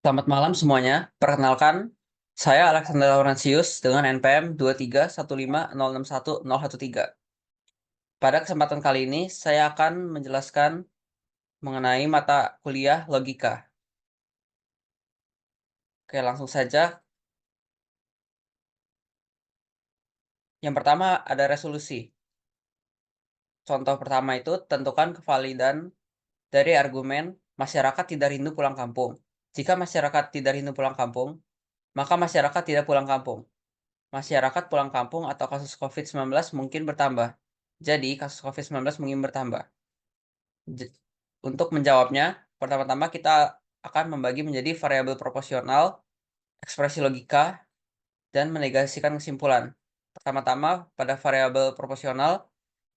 Selamat malam semuanya. Perkenalkan, saya Alexander Laurentius dengan NPM 23150611013. Pada kesempatan kali ini, saya akan menjelaskan mengenai mata kuliah logika. Oke, langsung saja. Yang pertama ada resolusi. Contoh pertama itu tentukan kevalidan dari argumen masyarakat tidak rindu pulang kampung. Jika masyarakat tidak rindu pulang kampung, maka masyarakat tidak pulang kampung. Masyarakat pulang kampung atau kasus COVID-19 mungkin bertambah. Jadi, kasus COVID-19 mungkin bertambah. Untuk menjawabnya, pertama-tama kita akan membagi menjadi variabel proporsional, ekspresi logika, dan menegasikan kesimpulan. Pertama-tama, pada variabel proporsional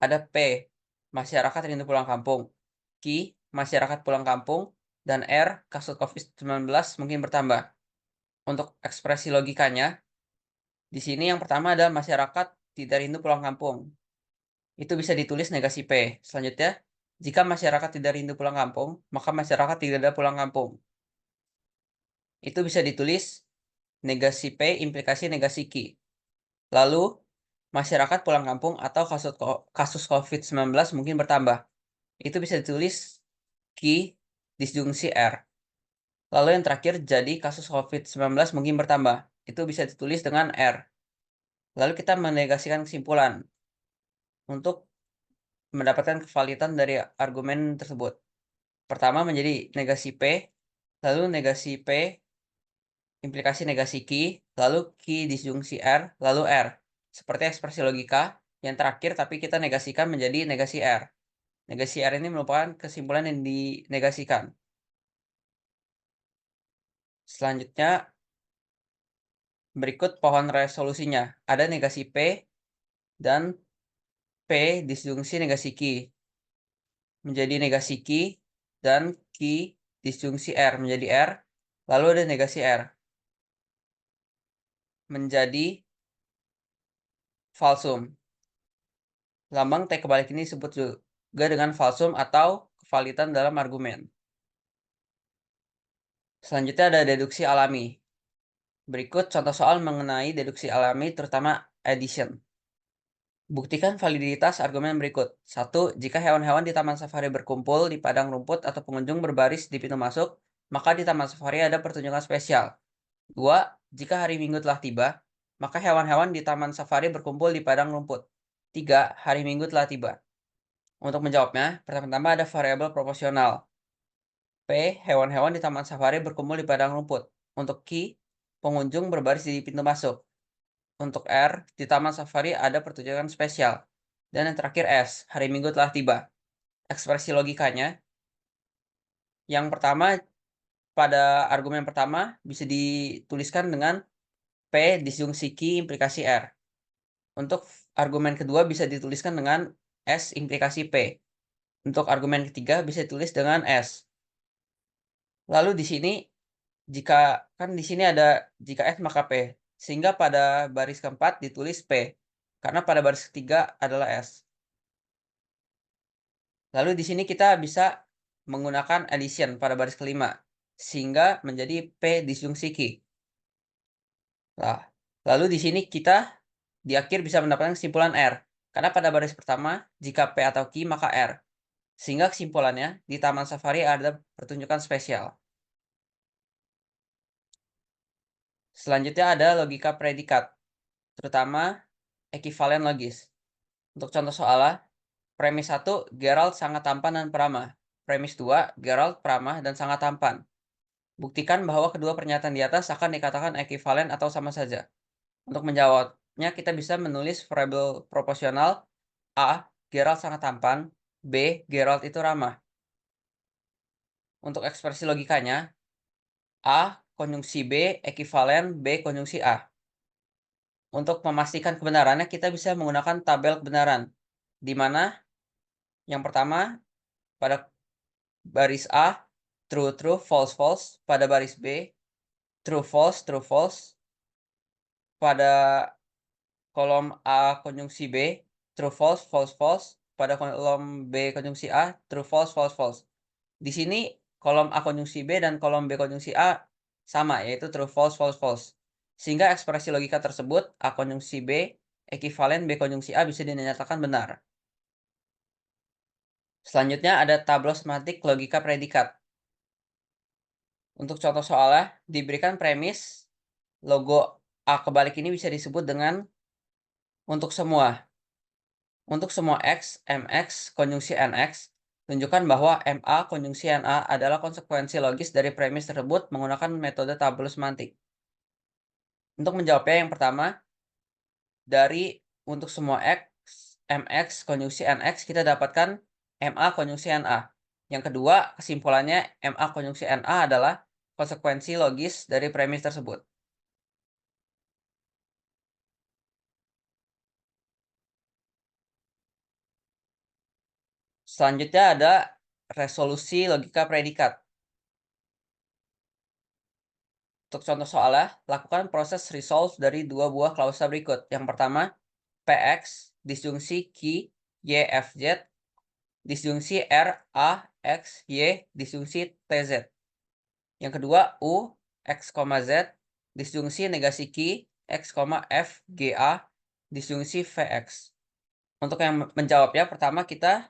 ada P, masyarakat rindu pulang kampung, Q, masyarakat pulang kampung, dan R, kasus COVID-19 mungkin bertambah. Untuk ekspresi logikanya, di sini yang pertama ada masyarakat tidak rindu pulang kampung. Itu bisa ditulis negasi P. Selanjutnya, jika masyarakat tidak rindu pulang kampung, maka masyarakat tidak ada pulang kampung. Itu bisa ditulis negasi P implikasi negasi Q. Lalu, masyarakat pulang kampung atau kasus COVID-19 mungkin bertambah. Itu bisa ditulis Q disjungsi R. Lalu yang terakhir, jadi kasus COVID-19 mungkin bertambah. Itu bisa ditulis dengan R. Lalu kita menegasikan kesimpulan untuk mendapatkan kevalidan dari argumen tersebut. Pertama menjadi negasi P, lalu negasi P implikasi negasi Q, lalu Q disjungsi R, lalu R. Seperti ekspresi logika, yang terakhir tapi kita negasikan menjadi negasi R. Negasi R ini merupakan kesimpulan yang dinegasikan. Selanjutnya, berikut pohon resolusinya. Ada negasi P dan P disjungsi negasi Q menjadi negasi Q dan Q disjungsi R menjadi R, lalu ada negasi R menjadi falsum. Lambang T kebalik ini disebut juga dengan falsum atau kevalidan dalam argumen. Selanjutnya ada deduksi alami. Berikut contoh soal mengenai deduksi alami, terutama addition. Buktikan validitas argumen berikut. 1. Jika hewan-hewan di taman safari berkumpul di padang rumput atau pengunjung berbaris di pintu masuk, maka di taman safari ada pertunjukan spesial. 2. Jika hari Minggu telah tiba, maka hewan-hewan di taman safari berkumpul di padang rumput. 3. Hari Minggu telah tiba. Untuk menjawabnya, pertama-tama ada variabel proporsional. P. Hewan-hewan di taman safari berkumpul di padang rumput. Untuk Q, pengunjung berbaris di pintu masuk. Untuk R, di taman safari ada pertunjukan spesial. Dan yang terakhir S, hari Minggu telah tiba. Ekspresi logikanya, yang pertama, pada argumen pertama bisa dituliskan dengan P disjungsi Q implikasi R. Untuk argumen kedua bisa dituliskan dengan S implikasi P. Untuk argumen ketiga bisa ditulis dengan S. Lalu di sini jika di sini ada jika S maka P, sehingga pada baris keempat ditulis P karena pada baris ketiga adalah S. Lalu di sini kita bisa menggunakan addition pada baris kelima sehingga menjadi P disjungsi Q. Nah, lalu di sini kita di akhir bisa mendapatkan kesimpulan R karena pada baris pertama jika P atau Q maka R. Sehingga kesimpulannya di taman safari ada pertunjukan spesial. Selanjutnya ada logika predikat, terutama ekivalen logis. Untuk contoh soalnya, premis 1, Gerald sangat tampan dan peramah. Premis 2, Gerald peramah dan sangat tampan. Buktikan bahwa kedua pernyataan di atas akan dikatakan ekivalen atau sama saja. Untuk menjawabnya, kita bisa menulis variabel proporsional A, Gerald sangat tampan, B, Gerald itu ramah. Untuk ekspresi logikanya, A konjungsi B ekivalen B konjungsi A. Untuk memastikan kebenarannya, kita bisa menggunakan tabel kebenaran, di mana yang pertama pada baris A, true, true, false, false. Pada baris B, true, false, true, false. Pada kolom A konjungsi B, true, false, false, false. Pada kolom B konjungsi A, true, false, false, false. Di sini kolom A konjungsi B dan kolom B konjungsi A sama, yaitu true, false, false, false. Sehingga ekspresi logika tersebut, A konjungsi B, ekivalen B konjungsi A bisa dinyatakan benar. Selanjutnya ada tabel semantik logika predikat. Untuk contoh soalnya, diberikan premis, logo A kebalik ini bisa disebut dengan untuk semua. Untuk semua X, MX, konjungsi NX, tunjukkan bahwa MA konjungsi NA adalah konsekuensi logis dari premis tersebut menggunakan metode tabel semantik. Untuk menjawabnya yang pertama, dari untuk semua X, MX, konjungsi NX, kita dapatkan MA konjungsi NA. Yang kedua, kesimpulannya MA konjungsi NA adalah konsekuensi logis dari premis tersebut. Selanjutnya ada resolusi logika predikat. Untuk contoh soalnya, lakukan proses resolve dari dua buah klausa berikut. Yang pertama, PX, disjungsi Q, Y, F, Z, disjungsi R, A, X, Y, disjungsi TZ. Yang kedua, U, X, Z, disjungsi negasi Q, X, F, G, A, disjungsi VX. Untuk yang menjawabnya, pertama kita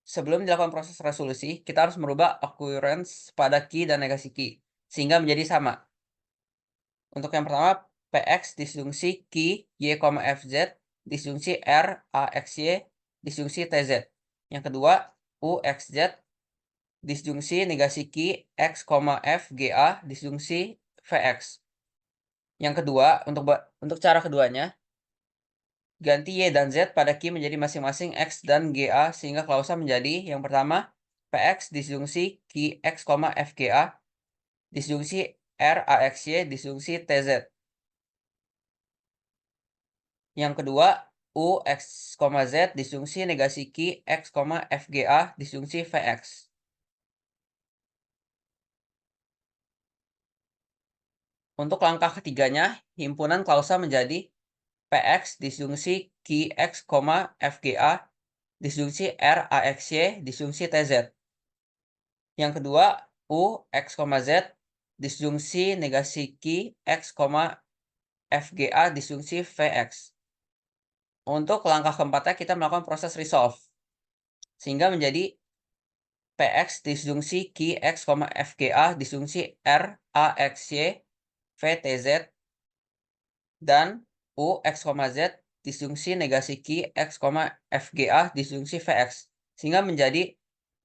sebelum dilakukan proses resolusi, kita harus merubah occurrence pada Q dan negasi Q, sehingga menjadi sama. Untuk yang pertama, PX disjungsi Q, Y, FZ, disjungsi R, A, X, Y, disjungsi TZ. Yang kedua, U, X, Z, disjungsi negasi Q, X, F, G, A, disjungsi VX. Yang kedua, untuk cara keduanya, ganti Y dan Z pada Q menjadi masing-masing X dan GA sehingga klausa menjadi yang pertama, PX disjungsi Q, X, F, G, A, disjungsi R, A, X, Y, disjungsi TZ. Yang kedua, U, X, Z, disjungsi negasi Q, X, FGA, disjungsi VX. Untuk langkah ketiganya, himpunan klausa menjadi PX disjungsi Q, X, FGA, disjungsi R, A, X, Y, disjungsi TZ. Yang kedua, U, X, Z, disjungsi negasi Q, X, FGA, disjungsi VX. Untuk langkah keempatnya, kita melakukan proses resolve. Sehingga menjadi PX disjungsi Q, X, FGA, disjungsi R, A, X, Y, VTZ, dan U, X, Z, disjungsi negasi Q, X, FGA, disjungsi VX. Sehingga menjadi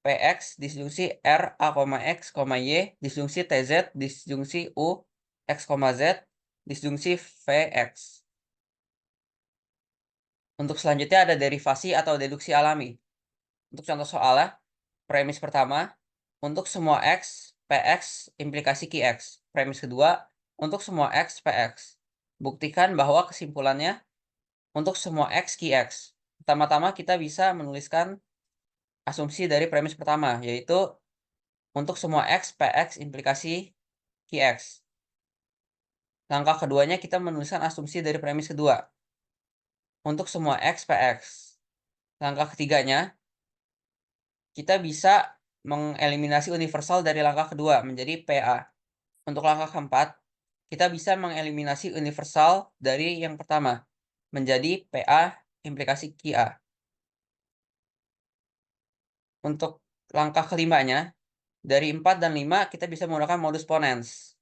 PX disjungsi R, A, X, Y, disjungsi TZ, disjungsi U, X, Z, disjungsi VX. Untuk selanjutnya ada derivasi atau deduksi alami. Untuk contoh soalnya, premis pertama, untuk semua X, PX implikasi QX. Premis kedua, untuk semua X, PX. Buktikan bahwa kesimpulannya untuk semua X, QX. Pertama-tama kita bisa menuliskan asumsi dari premis pertama, yaitu untuk semua X, PX implikasi QX. Langkah keduanya kita menuliskan asumsi dari premis kedua. Untuk semua X, PX. Langkah ketiganya, kita bisa mengeliminasi universal dari langkah kedua menjadi PA. Untuk langkah keempat, kita bisa mengeliminasi universal dari yang pertama menjadi PA implikasi QA. Untuk langkah kelimanya, dari 4 dan 5 kita bisa menggunakan modus ponens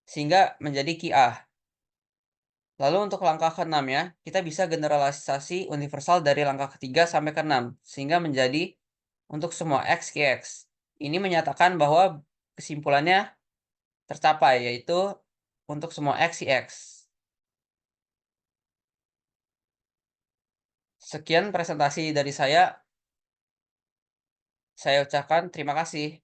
sehingga menjadi QA. Lalu untuk langkah ke-6-nya, kita bisa generalisasi universal dari langkah ketiga sampai ke-6 sehingga menjadi untuk semua X, QX. Ini menyatakan bahwa kesimpulannya tercapai, yaitu untuk semua X, QX. Sekian presentasi dari saya ucapkan terima kasih.